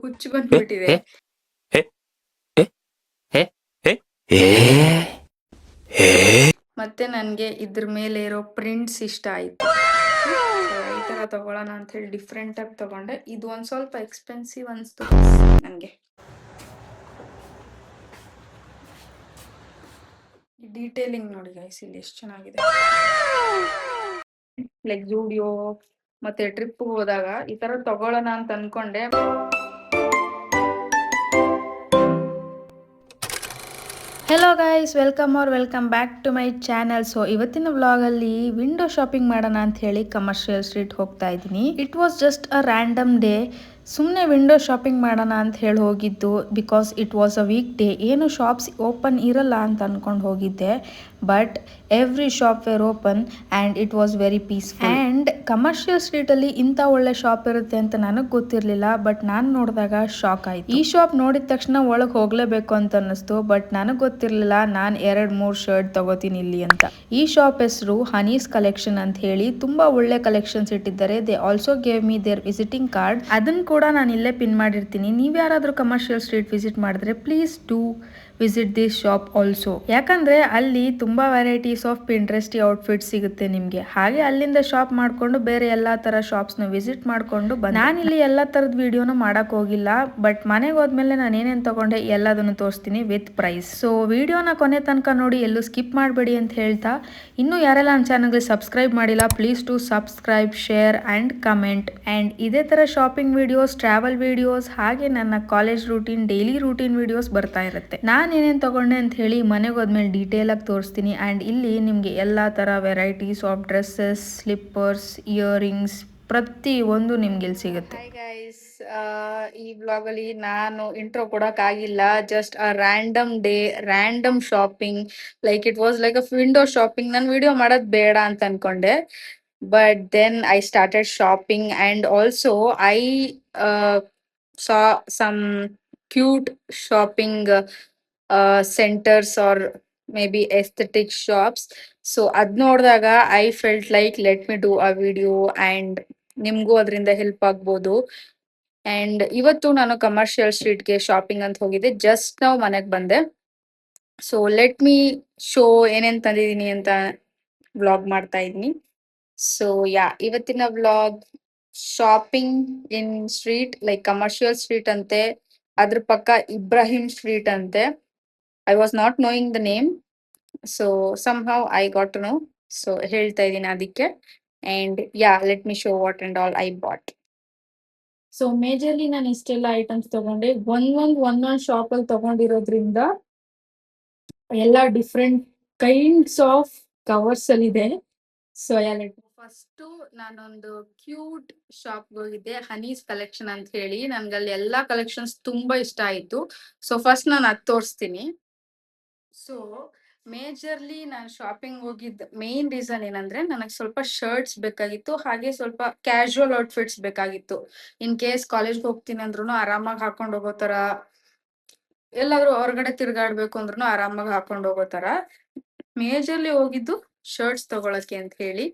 ಹುಚ್ಚು ಬಂದ್ಬಿಟ್ಟಿದೆ. ಮತ್ತೆ ನನಗೆ ಇದ್ರ ಮೇಲೆ ಇರೋ ಪ್ರಿಂಟ್ಸ್ ಇಷ್ಟ ಆಯ್ತು. ಈ ತರ ತಗೊಳ್ಳೋಣ ಅಂತ ಹೇಳಿ ಡಿಫ್ರೆಂಟ್ ಆಗಿ ತಗೊಂಡೆ. ಇದು ಒಂದ್ ಸ್ವಲ್ಪ ಎಕ್ಸ್ಪೆನ್ಸಿವ್ ಅನ್ಸ್ತು ನನಗೆ. ಡೀಟೇಲಿಂಗ್ ನೋಡಿ ಗೈಸ್, ಇಲ್ಲಿ ಎಷ್ಟು ಚೆನ್ನಾಗಿದೆ. ಲೈಕ್ ಜೂಡಿಯೋ ಮತ್ತೆ ಟ್ರಿಪ್ ಹೋದಾಗ ಈ ತರ ತಗೊಳ್ಳೋಣ ಅಂತ ಅನ್ಕೊಂಡೆ. Hello guys, welcome back to my channel. So ಇವತ್ತಿನ ವ್ಲಾಗಲ್ಲಿ ವಿಂಡೋ ಶಾಪಿಂಗ್ ಮಾಡೋಣ ಅಂತ ಹೇಳಿ ಕಮರ್ಷಿಯಲ್ ಸ್ಟ್ರೀಟ್ ಹೋಗ್ತಾ ಇದ್ದೀನಿ. It was just a random day. ಸುಮ್ಮನೆ ವಿಂಡೋ ಶಾಪಿಂಗ್ ಮಾಡೋಣ ಅಂತ ಹೇಳಿ ಹೋಗಿದ್ದು. Because it was a week day. ಏನು ಶಾಪ್ಸ್ ಓಪನ್ ಇರಲ್ಲ ಅಂತ ಅನ್ಕೊಂಡು ಹೋಗಿದ್ದೆ. But every shop were open and it was very peaceful. And commercial ಸ್ಟ್ರೀಟಲ್ಲಿ ಇಂಥ ಒಳ್ಳೆ ಶಾಪ್ ಇರುತ್ತೆ ಅಂತ ನನಗೆ ಗೊತ್ತಿರಲಿಲ್ಲ. ಬಟ್ ನಾನು ನೋಡಿದಾಗ ಶಾಕ್ ಆಯಿತು. ಈ ಶಾಪ್ ನೋಡಿದ ತಕ್ಷಣ ಒಳಗೆ ಹೋಗಲೇಬೇಕು ಅಂತ ಅನ್ನಿಸ್ತು. ಬಟ್ ನನಗೆ ಗೊತ್ತಿರಲಿಲ್ಲ ನಾನು 2-3 ಶರ್ಟ್ ತಗೋತೀನಿ ಇಲ್ಲಿ ಅಂತ. ಈ ಶಾಪ್ ಹೆಸರು ಹನೀಸ್ ಕಲೆಕ್ಷನ್ ಅಂತ ಹೇಳಿ. ತುಂಬ ಒಳ್ಳೆ ಕಲೆಕ್ಷನ್ಸ್ ಇಟ್ಟಿದ್ದಾರೆ. They also gave me their visiting card. ಅದನ್ನು ಕೂಡ ನಾನು ಇಲ್ಲೇ ಪಿನ್ ಮಾಡಿರ್ತೀನಿ. ನೀವು ಯಾರಾದರೂ ಕಮರ್ಷಿಯಲ್ ಸ್ಟ್ರೀಟ್ ವಿಸಿಟ್ ಮಾಡಿದ್ರೆ please do visit this shop also. ಯಾಕಂದ್ರೆ ಅಲ್ಲಿ ತುಂಬಾ ವೆರೈಟೀಸ್ ಆಫ್ ಪಿಂಟ್ರೆಸ್ಟಿ ಔಟ್ಫಿಟ್ ಸಿಗುತ್ತೆ ನಿಮ್ಗೆ. ಹಾಗೆ ಅಲ್ಲಿಂದ ಶಾಪ್ ಮಾಡ್ಕೊಂಡು ಬೇರೆ ಎಲ್ಲಾ ತರ ಶಾಪ್ಸ್ ನ ವಿಸಿಟ್ ಮಾಡ್ಕೊಂಡು ನಾನು ಇಲ್ಲಿ ಎಲ್ಲಾ ತರದ ವಿಡಿಯೋನು ಮಾಡಕ್ ಹೋಗಿಲ್ಲ. ಬಟ್ ಮನೆಗೆ ಹೋದ್ಮೇಲೆ ನಾನು ಏನೇನ್ ತಗೊಂಡೆ ಎಲ್ಲದನ್ನು ತೋರಿಸ್ತೀನಿ ವಿತ್ ಪ್ರೈಸ್. ಸೊ ವಿಡಿಯೋನ ಕೊನೆ ತನಕ ನೋಡಿ, ಎಲ್ಲೂ ಸ್ಕಿಪ್ ಮಾಡಬೇಡಿ ಅಂತ ಹೇಳ್ತಾ, ಇನ್ನು ಯಾರೆಲ್ಲ ನನ್ನ ಚಾನಲ್ಗೆ ಸಬ್ಸ್ಕ್ರೈಬ್ ಮಾಡಿಲ್ಲ please to subscribe, share and comment. And ಇದೇ ತರ ಶಾಪಿಂಗ್ ವಿಡಿಯೋಸ್, ಟ್ರಾವೆಲ್ ವಿಡಿಯೋಸ್, ಹಾಗೆ ನನ್ನ college routine, daily routine videos ಬರ್ತಾ ಇರುತ್ತೆ. ನಾನು ಏನೇನು ತಗೊಂಡೆ ಅಂತ ಹೇಳಿ ಮನೆಗೆ ಹೋದ್ಮೇಲೆ ಡೀಟೇಲ್ ಆಗಿ ತೋರಿಸ್ತೀನಿ. ಆ್ಯಂಡ್ ಇಲ್ಲಿ ನಿಮಗೆ ಎಲ್ಲ ಥರ varieties of dresses, slippers, earrings ಪ್ರತಿ ಒಂದು ನಿಮ್ಗೆ ಇಲ್ಲಿ ಸಿಗುತ್ತೆ. ಹಾಯ್ ಗೈಸ್, ಈ ವ್ಲಾಗಲ್ಲಿ ನಾನು ಇಂಟ್ರೋ ಕೊಡೋಕ್ಕಾಗಿಲ್ಲ. Just a random day, random shopping. Like it was like a window shopping. ನಾನು ವಿಡಿಯೋ ಮಾಡೋದು ಬೇಡ ಅಂತ ಅನ್ಕೊಂಡೆ. But then I started shopping and also I saw some cute shopping centers or maybe aesthetic shops. So ಅದ್ ನೋಡಿದಾಗ I felt like let me do a video and ನಿಮಗೂ ಅದರಿಂದ help ಆಗ್ಬೋದು. ಆ್ಯಂಡ್ ಇವತ್ತು ನಾನು ಕಮರ್ಷಿಯಲ್ ಸ್ಟ್ರೀಟ್ಗೆ ಶಾಪಿಂಗ್ ಅಂತ ಹೋಗಿದ್ದೆ. Just ನಾವು ಮನೆಗೆ ಬಂದೆ. ಸೊ ಲೆಟ್ ಮಿ ಶೋ ಏನೇನು ತಂದಿದ್ದೀನಿ ಅಂತ ವ್ಲಾಗ್ ಮಾಡ್ತಾ ಇದ್ದೀನಿ. ಸೊ ಇವತ್ತಿನ vlog shopping in street, like commercial street ಅಂತೆ. ಅದ್ರ ಪಕ್ಕ ಇಬ್ರಾಹಿಂ ಸ್ಟ್ರೀಟ್ ಅಂತೆ. I was not knowing the name. So somehow I got to know. So ಹೇಳ್ತಾ ಇದ್ದೀನಿ ಅದಕ್ಕೆ. And let me show what and all I bought. So majorly ನಾನು ಇಷ್ಟೆಲ್ಲ items ತಗೊಂಡೆ. ಒಂದೊಂದು ಶಾಪ್ ಅಲ್ಲಿ ತಗೊಂಡಿರೋದ್ರಿಂದ ಎಲ್ಲ ಡಿಫ್ರೆಂಟ್ ಕೈಂಡ್ಸ್ ಆಫ್ ಕವರ್ಸ್ ಅಲ್ಲಿ ಇದೆ. ಸೊ ಫಸ್ಟ್ ನಾನೊಂದು ಕ್ಯೂಟ್ ಶಾಪ್ ಹೋಗಿದ್ದೆ, ಹನೀಸ್ ಕಲೆಕ್ಷನ್ ಅಂತ ಹೇಳಿ. ನನ್ಗಲ್ಲಿ ಎಲ್ಲಾ ಕಲೆಕ್ಷನ್ಸ್ ತುಂಬಾ ಇಷ್ಟ ಆಯ್ತು. ಸೊ ಫಸ್ಟ್ ನಾನು ಅದ್ ತೋರಿಸ್ತೀನಿ. ಸೊ ಮೇಜರ್ಲಿ ನಾನು ಶಾಪಿಂಗ್ ಹೋಗಿದ್ದ ಮೇನ್ ರೀಸನ್ ಏನಂದ್ರೆ, ನನಗೆ ಸ್ವಲ್ಪ ಶರ್ಟ್ಸ್ ಬೇಕಾಗಿತ್ತು, ಹಾಗೆ ಸ್ವಲ್ಪ ಕ್ಯಾಶುವಲ್ ಔಟ್ಫಿಟ್ಸ್ ಬೇಕಾಗಿತ್ತು. ಇನ್ ಕೇಸ್ ಕಾಲೇಜ್ಗೆ ಹೋಗ್ತೀನಿ ಅಂದ್ರೂ ಆರಾಮಾಗಿ ಹಾಕೊಂಡು ಹೋಗೋ ತರ, ಎಲ್ಲಾದ್ರೂ ಹೊರಗಡೆ ತಿರ್ಗಾಡ್ಬೇಕು ಅಂದ್ರೂ ಆರಾಮಾಗಿ ಹಾಕೊಂಡು ಹೋಗೋ ತರ ಮೇಜರ್ಲಿ ಹೋಗಿದ್ದು ಶರ್ಟ್ಸ್ ತಗೊಳಕ್ಕೆ ಅಂತ ಹೇಳಿ.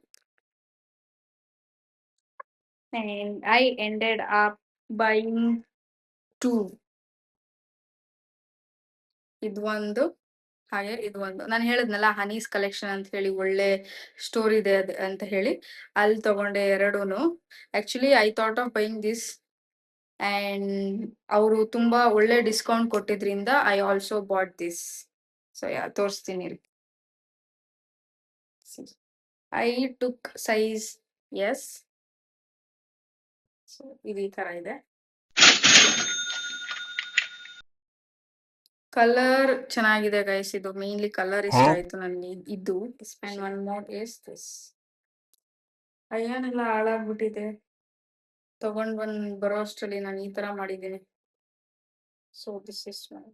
And I ended up buying 2. ಇದು ಒಂದು, ಹಾಗೆ ಇದು ಒಂದು. ನಾನು ಹೇಳಿದ್ನಲ್ಲ ಹನೀಸ್ ಕಲೆಕ್ಷನ್ ಅಂತ ಹೇಳಿ, ಒಳ್ಳೆ ಸ್ಟೋರ್ ಇದೆ ಅಂತ ಹೇಳಿ, ಅಲ್ಲಿ ತಗೊಂಡೆ ಎರಡೂನು. Actually I thought of buying this and ಅವರು ತುಂಬಾ ಒಳ್ಳೆ ಡಿಸ್ಕೌಂಟ್ ಕೊಟ್ಟಿದ್ರಿಂದ I also bought this. So ತೋರಿಸ್ತೀನಿ. I took size S. So ಇದು ಈ ತರ ಇದೆ. ಕಲರ್ ಚೆನ್ನಾಗಿದೆ ಗೈಸ್. ಇದು ಮೇನ್ಲಿ ಕಲರ್ ಇಷ್ಟ ಆಯ್ತು ನನಗೆ. ಇದು and one more is this. ಅಯ್ಯನೆಲ್ಲ ಹಾಳಾಗ್ಬಿಟ್ಟಿದೆ. ತಗೊಂಡ್ ಬರೋ ಅಷ್ಟರಲ್ಲಿ ನಾನು ಈ ತರ ಮಾಡಿದ್ದೀನಿ. So this is one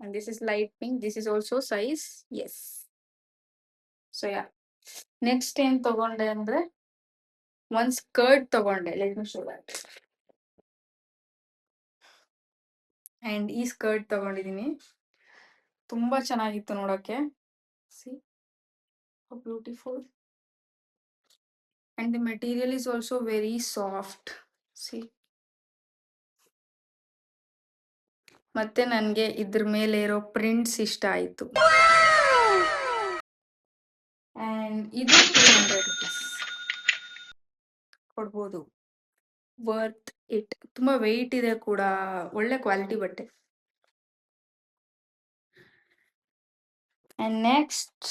and this is light pink. This is also size S. So next ಏನ್ ತಗೊಂಡೆ ಅಂದ್ರೆ, ಒಂದ್ ಸ್ಕರ್ಟ್ ತಗೊಂಡೆ. Let me show that. And ಈ ಸ್ಕರ್ಟ್ ತಗೊಂಡಿದ್ದೀನಿ. ತುಂಬಾ ಚೆನ್ನಾಗಿತ್ತು ನೋಡಕ್ಕೆ. See how beautiful. And the material is also very soft. See, ಮತ್ತೆ ನನಗೆ ಇದ್ರ ಮೇಲೆ ಇರೋ ಪ್ರಿಂಟ್ಸ್ ಇಷ್ಟ ಆಯಿತು. ಆ್ಯಂಡ್ ಇದು 200 ರುಪೀಸ್ ಕೊಡ್ಬೋದು. Worth it. ತುಂಬ ವೆಯ್ಟ್ ಇದೆ ಕೂಡ, ಒಳ್ಳೆ ಕ್ವಾಲಿಟಿ ಬಟ್ಟೆ. ಆ್ಯಂಡ್ ನೆಕ್ಸ್ಟ್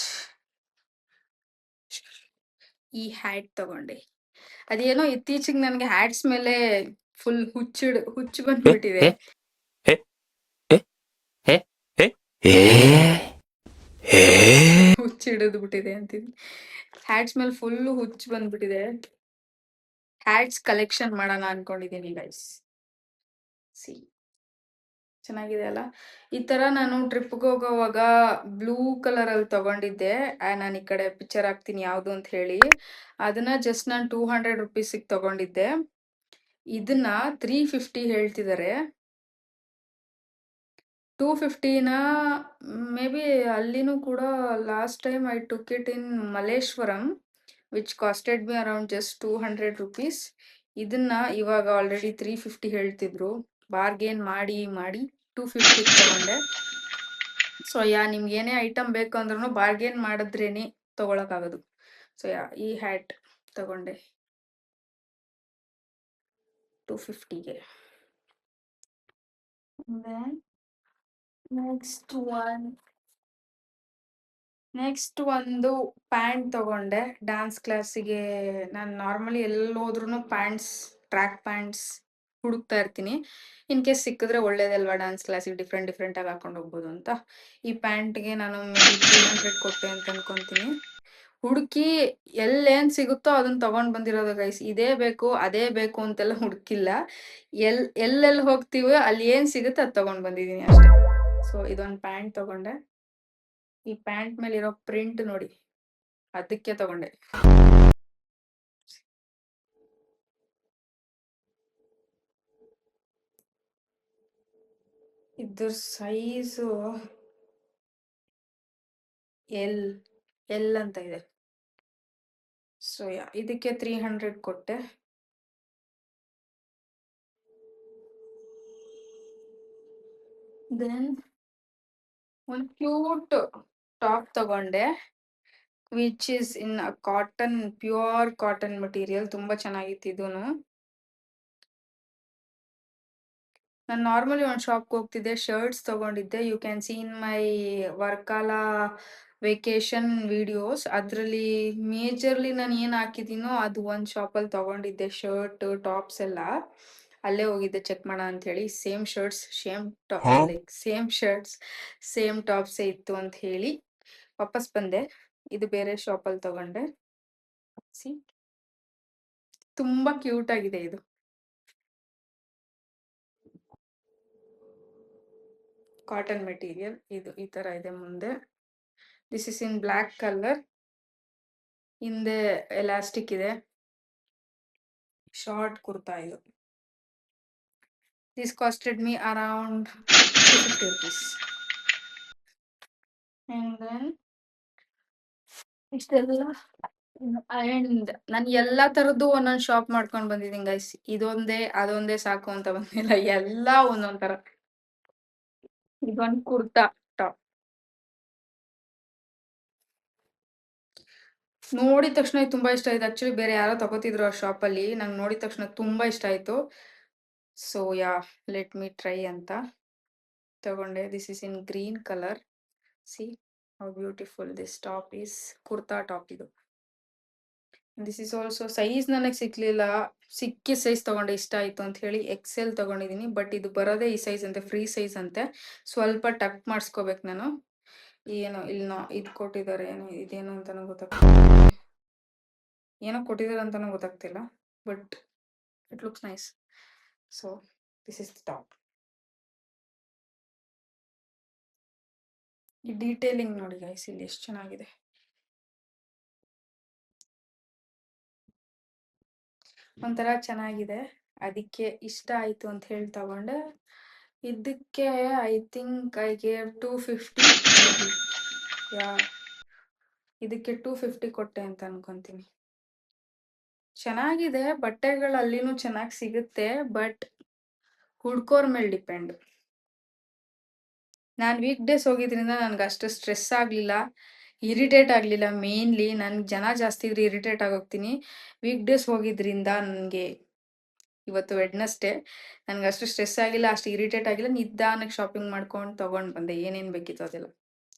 ಈ ಹ್ಯಾಟ್ ತಗೊಂಡೆ. ಅದೇನೋ ಇತ್ತೀಚೆಗೆ ನನಗೆ ಹ್ಯಾಟ್ಸ್ ಮೇಲೆ ಫುಲ್ ಹುಚ್ಚು ಬಂದ್ಬಿಟ್ಟಿದೆ. ಹುಚ್ಚಿಡಿದು ಬಿಟ್ಟಿದೆ ಅಂತೀನಿ. ಹ್ಯಾಟ್ಸ್ ಮೇಲೆ ಫುಲ್ಲು ಹುಚ್ಚು ಬಂದ್ಬಿಟ್ಟಿದೆ. ಹ್ಯಾಟ್ಸ್ ಕಲೆಕ್ಷನ್ ಮಾಡೋಣ ಅನ್ಕೊಂಡಿದ್ದೀನಿ ಗೈಸ್. ಸಿ ಚೆನ್ನಾಗಿದೆ ಅಲ್ಲ. ಈ ತರ ನಾನು ಟ್ರಿಪ್ಗೆ ಹೋಗೋವಾಗ ಬ್ಲೂ ಕಲರ್ ಅಲ್ಲಿ ತಗೊಂಡಿದ್ದೆ. ನಾನು ಈ ಕಡೆ ಪಿಕ್ಚರ್ ಹಾಕ್ತೀನಿ ಯಾವುದು ಅಂತ ಹೇಳಿ. ಅದನ್ನ ಜಸ್ಟ್ ನಾನು 200 ರುಪೀಸಿಗೆ ತಗೊಂಡಿದ್ದೆ. ಇದನ್ನ 350 ಹೇಳ್ತಿದ್ದಾರೆ. 250ನ ಮೇ ಬಿ ಅಲ್ಲಿನೂ ಕೂಡ last time I took it in Malleshwaram which costed me around just 200 rupees. ಇದನ್ನ ಇವಾಗ ಆಲ್ರೆಡಿ 350 ಹೇಳ್ತಿದ್ರು. ಬಾರ್ಗೇನ್ ಮಾಡಿ 250 ತಗೊಂಡೆ. ಸೊ ನಿಮ್ಗೆ ಏನೇ ಐಟಮ್ ಬೇಕು ಅಂದ್ರೂ ಬಾರ್ಗೇನ್ ಮಾಡಿದ್ರೇನೆ ತಗೊಳಕ್ಕಾಗೋದು. ಸೊ ಈ ಹ್ಯಾಟ್ ತಗೊಂಡೆ 250ಗೆ. ನೆಕ್ಸ್ಟ್ ಒಂದು ಪ್ಯಾಂಟ್ ತಗೊಂಡೆ. ಡ್ಯಾನ್ಸ್ ಕ್ಲಾಸಿಗೆ ನಾನು ನಾರ್ಮಲಿ ಎಲ್ಲೋದ್ರೂ ಟ್ರ್ಯಾಕ್ ಪ್ಯಾಂಟ್ಸ್ ಹುಡುಕ್ತಾ ಇರ್ತೀನಿ. ಇನ್ ಕೇಸ್ ಸಿಕ್ಕಿದ್ರೆ ಒಳ್ಳೇದಲ್ವಾ, ಡ್ಯಾನ್ಸ್ ಕ್ಲಾಸಿಗೆ ಡಿಫ್ರೆಂಟ್ ಆಗಿ ಹಾಕೊಂಡು ಹೋಗ್ಬೋದು ಅಂತ. ಈ ಪ್ಯಾಂಟ್ಗೆ ನಾನು ಮೇ ಬಿ 300 ಕೊಟ್ಟೆ ಅಂತ ಅನ್ಕೊಂತೀನಿ. ಹುಡುಕಿ ಎಲ್ಲೇನ್ ಸಿಗುತ್ತೋ ಅದನ್ನ ತಗೊಂಡ್ ಬಂದಿರೋದು ಗೈಸ್. ಇದೇ ಬೇಕು ಅದೇ ಬೇಕು ಅಂತೆಲ್ಲ ಹುಡುಕಿಲ್ಲ. ಎಲ್ಲೆಲ್ಲಿ ಹೋಗ್ತೀವೋ ಅಲ್ಲಿ ಏನ್ ಸಿಗುತ್ತೆ ಅದು ತಗೊಂಡ್ ಬಂದಿದೀನಿ ಅಷ್ಟೇ. ಸೊ ಇದೊಂದು ಪ್ಯಾಂಟ್ ತಗೊಂಡೆ. ಈ ಪ್ಯಾಂಟ್ ಮೇಲೆ ಇರೋ ಪ್ರಿಂಟ್ ನೋಡಿ, ಅದಕ್ಕೆ ತಗೊಂಡೆ. ಇದ್ರ ಸೈಜು ಎಲ್ ಅಂತ ಇದೆ. ಸೊ ಇದಕ್ಕೆ 300 ಕೊಟ್ಟೆ. ದೆನ್ ಒಂದು ಕ್ಯೂಟ್ ಟಾಪ್ ತಗೊಂಡೆ which is in cotton, pure cotton material. ತುಂಬಾ ಚೆನ್ನಾಗಿತ್ತು ಇದೂನು. ನಾನು ನಾರ್ಮಲಿ ಒಂದು ಶಾಪ್ಗೆ ಹೋಗ್ತಿದ್ದೆ, ಶರ್ಟ್ಸ್ ತಗೊಂಡಿದ್ದೆ. You can see in my Varkala vacation videos. ಅದರಲ್ಲಿ ಮೇಜರ್ಲಿ ನಾನು ಏನು ಹಾಕಿದ್ದೀನೋ ಅದು ಒಂದು ಶಾಪಲ್ಲಿ ತಗೊಂಡಿದ್ದೆ. ಶರ್ಟ್ ಟಾಪ್ಸ್ ಎಲ್ಲ ಅಲ್ಲೇ ಹೋಗಿದ್ದೆ ಚೆಕ್ ಮಾಡೋಣ ಅಂಥೇಳಿ. ಸೇಮ್ ಶರ್ಟ್ಸ್ ಸೇಮ್ ಟಾಪ್ಸೇ ಇತ್ತು ಅಂತ ಹೇಳಿ ವಾಪಸ್ ಬಂದೆ. ಇದು ಬೇರೆ ಶಾಪಲ್ಲಿ ತಗೊಂಡೆ. ಸಿ ತುಂಬಾ ಕ್ಯೂಟ್ ಆಗಿದೆ ಇದು. Cotton material. ಇದು ಈ ತರ ಇದೆ ಮುಂದೆ. This is in black colour. ಹಿಂದೆ ಎಲಾಸ್ಟಿಕ್ ಇದೆ. ಶಾರ್ಟ್ ಕುರ್ತಾ ಇದು. This costed me around 250 rupees. And then ಇಷ್ಟೆಲ್ಲ ಅಂಡ್ ನಾನು ಎಲ್ಲಾ ತರದ್ದು ಒಂದೊಂದು ಶಾಪ್ ಮಾಡ್ಕೊಂಡು ಬಂದಿದ್ದೀನಿ ಗೈಸ್. ಇದೊಂದೇ ಅದೊಂದೇ ಸಾಕು ಅಂತ ಬಂದಿಲ್ಲ, ಎಲ್ಲ ಒಂದೊಂದ್ ತರ. ಇದೊಂದು ಕುರ್ತಾ ಟಾಪ್ ನೋಡಿದ ತಕ್ಷಣ ತುಂಬಾ ಇಷ್ಟ ಆಯ್ತು. ಆಕ್ಚುಲಿ ಬೇರೆ ಯಾರೋ ತಗೋತಿದ್ರು ಆ ಶಾಪಲ್ಲಿ, ನಂಗೆ ನೋಡಿದ ತಕ್ಷಣ ತುಂಬಾ ಇಷ್ಟ ಆಯ್ತು. ಸೊ ಲೆಟ್ ಮೀ ಟ್ರೈ ಅಂತ ತಗೊಂಡೆ. This is in green colour. C how beautiful this top is. Kurta top ಇದು. ದಿಸ್ ಇಸ್ ಆಲ್ಸೋ ಸೈಜ್ ನನಗೆ ಸಿಕ್ಲಿಲ್ಲ, ಸಿಕ್ಕಿ ಸೈಜ್ ತಗೊಂಡೆ, ಇಷ್ಟ ಆಯ್ತು ಅಂತ ಹೇಳಿ ಎಕ್ಸೆಲ್ ತಗೊಂಡಿದ್ದೀನಿ. ಬಟ್ ಇದು ಬರೋದೇ ಈ ಸೈಜ್ ಅಂತೆ, ಫ್ರೀ ಸೈಜ್ ಅಂತೆ. ಸ್ವಲ್ಪ ಟಕ್ ಮಾಡಿಸ್ಕೋಬೇಕು ನಾನು. ಏನೋ ಇಲ್ಲಿ ಇದು ಕೊಟ್ಟಿದ್ದಾರೆ, ಇದೇನು ಅಂತಾನು ಗೊತ್ತಾಗ್ತಿಲ್ಲ, ಏನೋ ಕೊಟ್ಟಿದ್ದಾರೆ ಅಂತಾನು ಗೊತ್ತಾಗ್ತಿಲ್ಲ. But it looks nice. So this is the top. ಈ ಡೀಟೇಲಿಂಗ್ ನೋಡಿ ಗೈಸ್, ಇಲ್ಲಿ ಎಷ್ಟು ಚೆನ್ನಾಗಿದೆ. ಒಂಥರ ಚೆನ್ನಾಗಿದೆ, ಅದಕ್ಕೆ ಇಷ್ಟ ಆಯ್ತು ಅಂತ ಹೇಳಿ ತಗೊಂಡೆ. ಇದಕ್ಕೆ ಐ ಥಿಂಕ್ ಐ ಗೇವ್ 250. ಇದಕ್ಕೆ 250 ಕೊಟ್ಟೆ ಅಂತ ಅನ್ಕೊಂತೀನಿ. ಚೆನ್ನಾಗಿದೆ, ಬಟ್ಟೆಗಳು ಅಲ್ಲಿನೂ ಚೆನ್ನಾಗಿ ಸಿಗುತ್ತೆ. ಬಟ್ ಹುಡ್ಕೋರ್ ಮೇಲೆ ಡಿಪೆಂಡ್. ನಾನು ವೀಕ್ ಡೇಸ್ ಹೋಗಿದ್ರಿಂದ ನನಗೆ ಅಷ್ಟು ಸ್ಟ್ರೆಸ್ ಆಗಲಿಲ್ಲ, ಇರಿಟೇಟ್ ಆಗಲಿಲ್ಲ. ಮೇನ್ಲಿ ನನ್ಗೆ ಜನ ಜಾಸ್ತಿ ಇದ್ರೆ ಇರಿಟೇಟ್ ಆಗೋಗ್ತೀನಿ. ವೀಕ್ ಡೇಸ್ ಹೋಗಿದ್ರಿಂದ ನನಗೆ ಇವತ್ತು ವೆಡ್ನೆಸ್ಡೇ, ನನಗೆ ಅಷ್ಟು ಸ್ಟ್ರೆಸ್ ಆಗಿಲ್ಲ, ಅಷ್ಟು ಇರಿಟೇಟ್ ಆಗಿಲ್ಲ. ನಿಧಾನಕ್ಕೆ ಶಾಪಿಂಗ್ ಮಾಡ್ಕೊಂಡು ತೊಗೊಂಡು ಬಂದೆ ಏನೇನು ಬೇಕಿತ್ತು ಅದೆಲ್ಲ.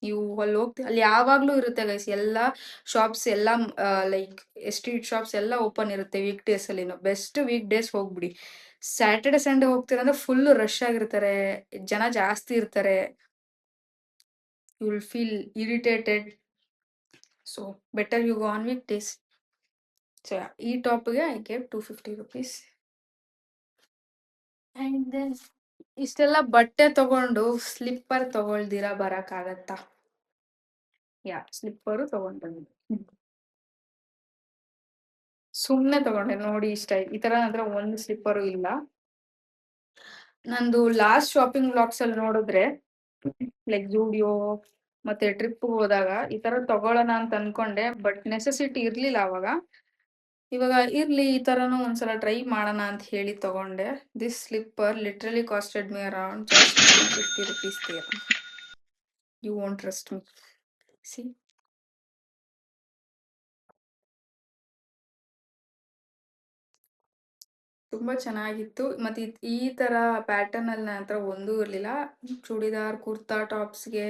ನೀವು ಅಲ್ಲಿ ಹೋಗ್ತೀವಿ ಅಲ್ಲಿ ಯಾವಾಗಲೂ ಇರುತ್ತೆ ಗೈಸ್, ಎಲ್ಲ ಶಾಪ್ಸ್ ಎಲ್ಲ ಲೈಕ್ ಸ್ಟ್ರೀಟ್ ಶಾಪ್ಸ್ ಎಲ್ಲ ಓಪನ್ ಇರುತ್ತೆ ವೀಕ್ ಡೇಸಲ್ಲಿನು. ಬೆಸ್ಟ್ ವೀಕ್ ಡೇಸ್ ಹೋಗ್ಬಿಡಿ. ಸ್ಯಾಟರ್ಡೆ ಸಂಡೇ ಹೋಗ್ತೀರಂದ್ರೆ ಫುಲ್ಲು ರಶ್ ಆಗಿರ್ತಾರೆ, ಜನ ಜಾಸ್ತಿ ಇರ್ತಾರೆ, you will feel irritated. So better you go on week days. So ಈ ಟಾಪ್ಗೆ I gave 250 rupees. And then ಇಷ್ಟೆಲ್ಲ ಬಟ್ಟೆ ತಗೊಂಡು ಸ್ಲಿಪ್ಪರ್ ತಗೊಳ್ದಿರಾ ಬರೋಕ್ಕಾಗತ್ತಾ? ಸ್ಲಿಪ್ಪರು ತಗೊಂಡು ಬಂದೆ. ಸುಮ್ಮನೆ ತಗೊಂಡೆ ನೋಡಿ, ಇಷ್ಟ ಆಯ್ತು. ಈ ಥರ ನನ್ನ ಹತ್ರ ಒಂದು ಸ್ಲಿಪ್ಪರು ಇಲ್ಲ. ನಂದು ಲಾಸ್ಟ್ ಶಾಪಿಂಗ್ ವ್ಲಾಗ್ಸ್ ಅಲ್ಲಿ ನೋಡಿದ್ರೆ ಲೈಕ್ ಜೂಡಿಯೋ ಮತ್ತೆ ಟ್ರಿಪ್ ಹೋದಾಗ ಈ ತರ ತಗೊಳ್ಳೋಣ ಅಂತ ಅನ್ಕೊಂಡೆ, ಬಟ್ ನೆಸೆಸಿಟಿ ಇರ್ಲಿಲ್ಲ ಅವಾಗ. ಇವಾಗ ಇರ್ಲಿ, ಈ ತರನು ಒಂದ್ಸಲ ಟ್ರೈ ಮಾಡೋಣ ಅಂತ ಹೇಳಿ ತಗೊಂಡೆ. This slipper literally costed me around just 150 rupees there. You won't trust me. See? ತುಂಬಾ ಚೆನ್ನಾಗಿತ್ತು. ಮತ್ತೆ ಈ ತರ ಪ್ಯಾಟರ್ನ್ ಅಲ್ಲಿ ನನ್ನ ಹತ್ರ ಒಂದೂ ಇರ್ಲಿಲ್ಲ. ಚೂಡಿದಾರ್, ಕುರ್ತಾ ಟಾಪ್ಸ್ಗೆ,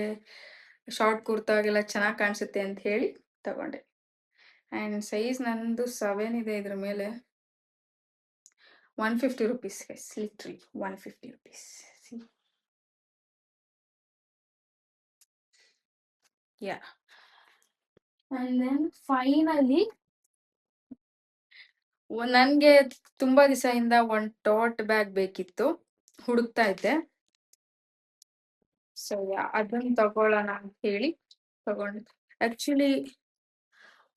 ಶಾರ್ಟ್ ಕುರ್ತಾಗೆಲ್ಲ ಚೆನ್ನಾಗಿ ಕಾಣಿಸುತ್ತೆ ಅಂತ ಹೇಳಿ ತಗೊಂಡೆ. ಆ್ಯಂಡ್ ಸೈಜ್ ನಂದು 7 ಇದೆ ಇದ್ರ ಮೇಲೆ. 150 rupees guys, literally 150 rupees. See? Yeah. And then finally ನನಗೆ ತುಂಬಾ ದಿವಸದಿಂದ ಒಂದು ಟೋಟ್ ಬ್ಯಾಗ್ ಬೇಕಿತ್ತು, ಹುಡುಕ್ತಾ ಇದ್ದೆ. ಸೊ ಅದನ್ನ ತಗೊಳ್ಳೋಣ ಅಂತ ಹೇಳಿ ತಗೊಂಡೆ. ಆಕ್ಚುಲಿ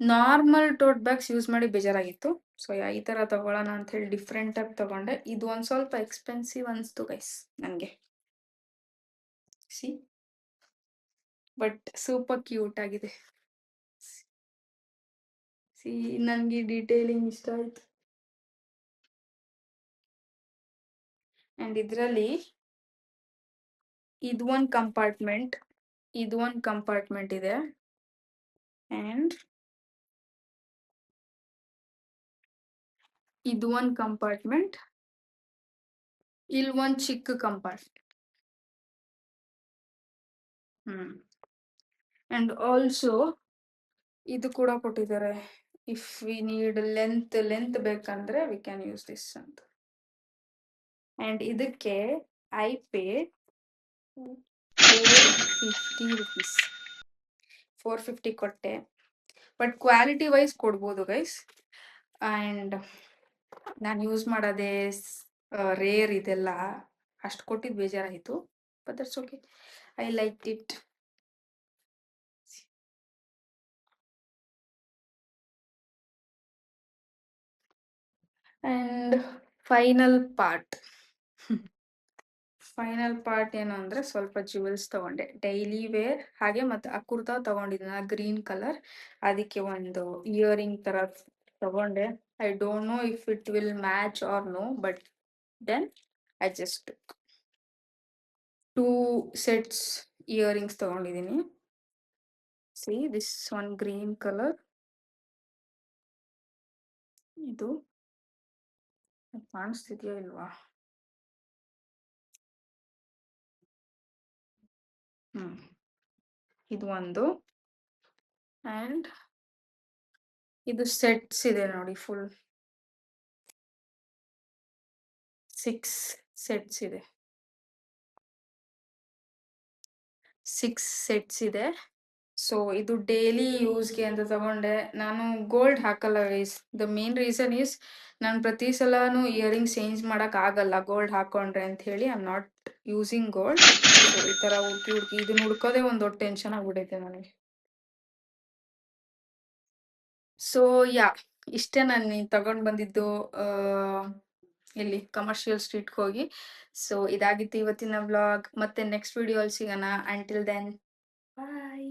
ನಾರ್ಮಲ್ ಟೋಟ್ ಬ್ಯಾಗ್ಸ್ ಯೂಸ್ ಮಾಡಿ ಬೇಜಾರಾಗಿತ್ತು. ಸೊ ಈ ತರ ತಗೊಳ್ಳೋಣ ಅಂತ ಹೇಳಿ ಡಿಫ್ರೆಂಟ್ ಆಗಿ ತಗೊಂಡೆ. ಇದು ಒಂದ್ ಸ್ವಲ್ಪ ಎಕ್ಸ್ಪೆನ್ಸಿವ್ ಅನ್ಸ್ತು ಗೈಸ್ ನನಗೆ. ಸಿ, ಬಟ್ ಸೂಪರ್ ಕ್ಯೂಟ್ ಆಗಿದೆ. ಸಿ, ನನಗೆ ಡೀಟೇಲಿಂಗ್ ಇಷ್ಟ ಆಯ್ತು. ಅಂಡ್ ಇದರಲ್ಲಿ ಇದು ಒಂದು ಕಂಪಾರ್ಟ್ಮೆಂಟ್, ಇದು ಒಂದು ಕಂಪಾರ್ಟ್ಮೆಂಟ್ ಇದೆ. ಅಂಡ್ ಇದು ಒಂದು ಕಂಪಾರ್ಟ್ಮೆಂಟ್, ಇಲ್ಲಿ ಒಂದು ಚಿಕ್ಕ ಕಂಪಾರ್ಟ್ಮೆಂಟ್. ಅಂಡ್ ಆಲ್ಸೋ ಇದು ಕೂಡ ಕೊಟ್ಟಿದ್ದಾರೆ, ಇಫ್ ವಿ ನೀಡ್ ಲೆಂತ್ ಬೇಕಂದ್ರೆ ವಿ ಕ್ಯಾನ್ ಯೂಸ್ ದಿಸ್ ಅಂತ. ಅಂಡ್ ಇದಕ್ಕೆ ಐ ಪೇ 450 rupees. 450 ಕೊಟ್ಟೆ, ಬಟ್ ಕ್ವಾಲಿಟಿ ವೈಸ್ ಕೊಡ್ಬೋದು ಗೈಸ್. ಆ್ಯಂಡ್ ನಾನು ಯೂಸ್ ಮಾಡೋದೇ ರೇರ್, ಇದೆಲ್ಲ ಅಷ್ಟು ಕೊಟ್ಟಿದ್ದು ಬೇಜಾರಾಯಿತು. But that's okay, I like it. And final part ಏನು ಅಂದರೆ ಸ್ವಲ್ಪ ಜ್ಯುವೆಲ್ಸ್ ತಗೊಂಡೆ, ಡೈಲಿ ವೇರ್. ಹಾಗೆ ಮತ್ತು ಆ ಕುರ್ತಾ ತಗೊಂಡಿದ್ದೆ ಗ್ರೀನ್ ಕಲರ್, ಅದಕ್ಕೆ ಒಂದು ಇಯರಿಂಗ್ ಥರ ತಗೊಂಡೆ. I don't know if it will match or no, but then I just 2 sets earrings ತಗೊಂಡಿದ್ದೀನಿ. See, this one green colour, ಇದು ಕಾಣಿಸ್ತಿದ್ಯಾ ಇಲ್ವಾ? ಇದು ಒಂದು. ಆ್ಯಂಡ್ ಇದು ಸೆಟ್ಸ್ ಇದೆ ನೋಡಿ, ಫುಲ್ 6 sets ಇದೆ. 6 sets ಇದೆ. ಸೊ ಇದು ಡೈಲಿ ಯೂಸ್ಗೆ ಅಂತ ತಗೊಂಡೆ. ನಾನು ಗೋಲ್ಡ್ ಹಾಕಲ್ಲ guys. The main reason is ನಾನು ಪ್ರತಿ ಸಲನೂ ಇಯರಿಂಗ್ಸ್ ಚೇಂಜ್ ಮಾಡಕ್ ಆಗಲ್ಲ ಗೋಲ್ಡ್ ಹಾಕೊಂಡ್ರೆ ಅಂತ ಹೇಳಿ I am not using gold. So ಈ ತರ ಹುಡುಕಿ ಇದನ್ನ ಹುಡ್ಕೋದೇ ಒಂದು ದೊಡ್ಡ ಟೆನ್ಷನ್ ಆಗ್ಬಿಡೈತೆ ನನಗೆ. ಸೊ ಇಷ್ಟೇ ನಾನು ತಗೊಂಡ್ ಬಂದಿದ್ದು ಇಲ್ಲಿ ಕಮರ್ಷಿಯಲ್ ಸ್ಟ್ರೀಟ್ಗೆ ಹೋಗಿ. ಸೊ ಇದಾಗಿತ್ತು ಇವತ್ತಿನ ವ್ಲಾಗ್. ಮತ್ತೆ ನೆಕ್ಸ್ಟ್ ವಿಡಿಯೋ ಅಲ್ಲಿ ಸಿಗೋಣ. ಅಂಟಿಲ್ ದೆನ್, ಬಾಯ್.